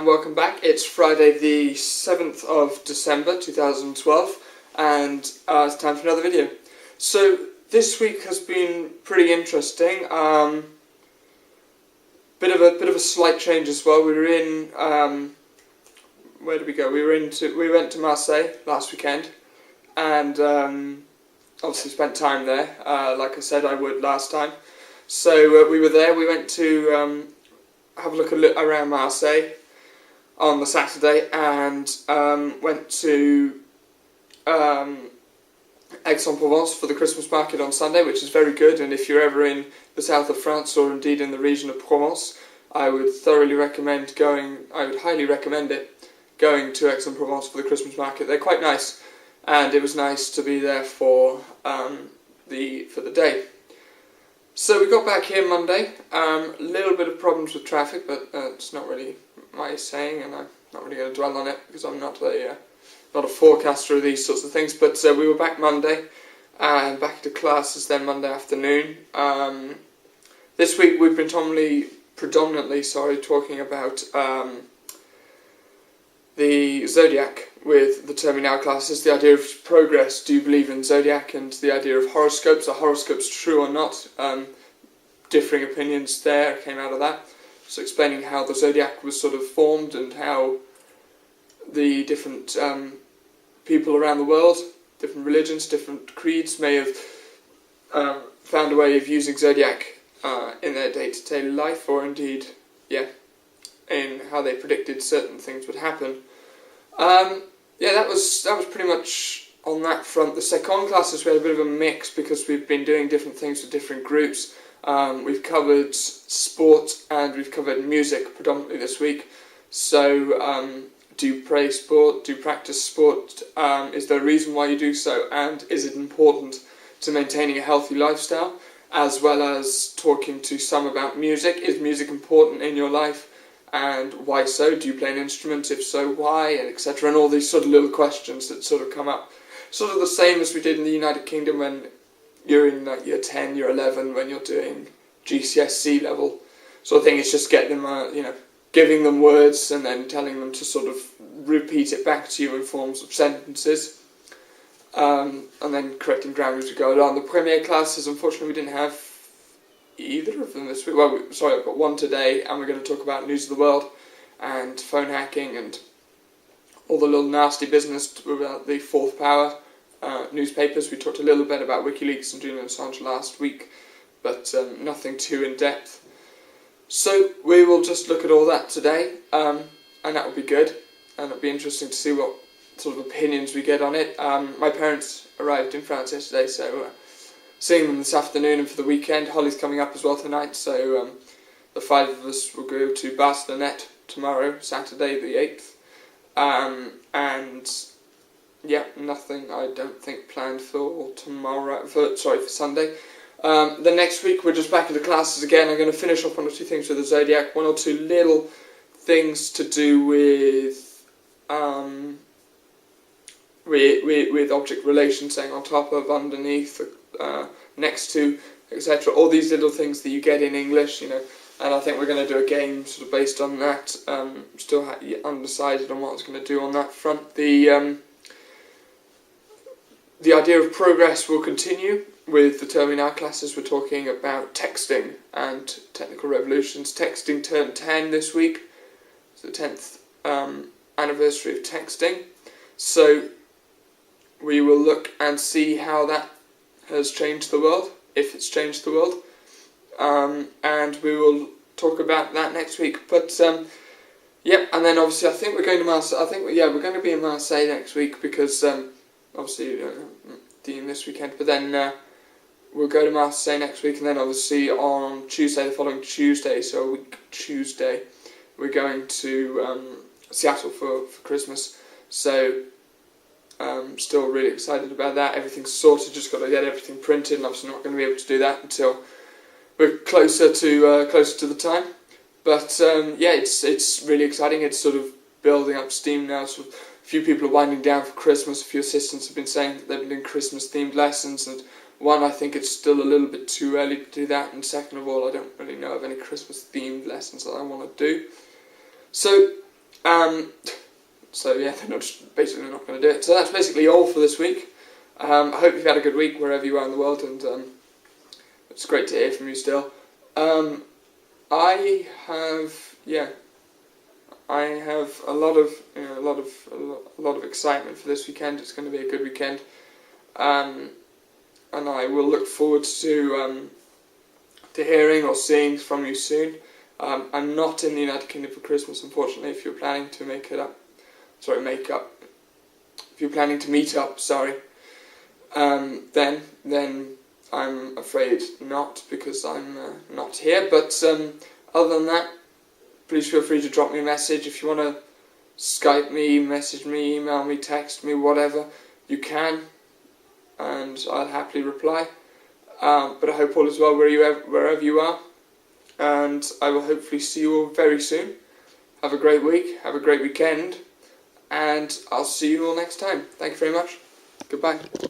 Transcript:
and welcome back. It's Friday the 7th of December 2012 and it's time for another video. So this week has been pretty interesting. Bit of a slight change as well. We were in where did we go? We went to Marseille last weekend and obviously spent time there, like I said I would last time. So we were there. We went to have a look around Marseille on the Saturday and went to Aix-en-Provence for the Christmas market on Sunday, which is very good. And if you're ever in the south of France or indeed in the region of Provence, I would highly recommend it, going to Aix-en-Provence for the Christmas market. They're quite nice, and it was nice to be there for the day. So we got back here Monday. A little bit of problems with traffic, but it's not really my saying, and I'm not really going to dwell on it because I'm not a forecaster of these sorts of things. But we were back Monday, and back to classes then Monday afternoon. This week we've been predominantly talking about the zodiac with the terminal classes, the idea of progress. Do you believe in zodiac, and the idea of horoscopes? Are horoscopes true or not? Differing opinions there came out of that. So explaining how the zodiac was sort of formed and how the different people around the world, different religions, different creeds may have found a way of using zodiac in their day-to-day life, or indeed, in how they predicted certain things would happen. That was pretty much on that front. The second classes we had a bit of a mix because we've been doing different things with different groups. We've covered sport and we've covered music predominantly this week. So do you play sport? Do you practice sport? Is there a reason why you do so? And is it important to maintaining a healthy lifestyle? As well as talking to some about music. Is music important in your life? And why so? Do you play an instrument? If so, why? And etc. And all these sort of little questions that sort of come up. Sort of the same as we did in the United Kingdom when you're in year 10, year 11, when you're doing GCSE level sort of thing. It's just getting them, giving them words and then telling them to sort of repeat it back to you in forms of sentences. And then correcting grammar as we go along. The premier classes, unfortunately, we didn't have either of them this week. Well, I've got one today, and we're going to talk about news of the world and phone hacking and all the little nasty business about the Fourth Power newspapers. We talked a little bit about WikiLeaks and Julian Assange last week, but nothing too in-depth. So we will just look at all that today, and that will be good, and it'll be interesting to see what sort of opinions we get on it. My parents arrived in France yesterday, so seeing them this afternoon and for the weekend. Holly's coming up as well tonight, so the five of us will go to Barcelonnette tomorrow, Saturday the 8th. Nothing I don't think planned for Sunday. The next week we're just back into classes again. I'm going to finish off one or two things with the zodiac, one or two little things to do with object relations, saying on top of, underneath, next to, etc. All these little things that you get in English, and I think we're going to do a game sort of based on that. Still undecided on what I was going to do on that front. The idea of progress will continue with the terminal classes. We're talking about texting and technical revolutions. Texting turned 10 this week. It's the 10th anniversary of texting. So we will look and see how that has changed the world, if it's changed the world, and we will talk about that next week. But and then obviously I think we're going to Marseille. We're going to be in Marseille next week because obviously Dean this weekend. But then we'll go to Marseille next week, and then obviously on Tuesday, the following Tuesday, so a week Tuesday, we're going to Seattle for Christmas. So still really excited about that. Everything's sorted, just got to get everything printed, and obviously not going to be able to do that until we're closer to the time. But it's really exciting. It's sort of building up steam now. Sort of a few people are winding down for Christmas. A few assistants have been saying that they've been doing Christmas themed lessons, and one, I think it's still a little bit too early to do that, and second of all, I don't really know of any Christmas themed lessons that I want to do. So So yeah, they're basically not going to do it. So that's basically all for this week. I hope you've had a good week wherever you are in the world, and it's great to hear from you still. I have a lot of excitement for this weekend. It's going to be a good weekend, and I will look forward to hearing or seeing from you soon. I'm not in the United Kingdom for Christmas, unfortunately. If you're planning to if you're planning to meet up, then I'm afraid not, because I'm not here. But other than that, please feel free to drop me a message. If you want to Skype me, message me, email me, text me, whatever, you can, and I'll happily reply. But I hope all is well wherever you are, and I will hopefully see you all very soon. Have a great week, have a great weekend, and I'll see you all next time. Thank you very much. Goodbye.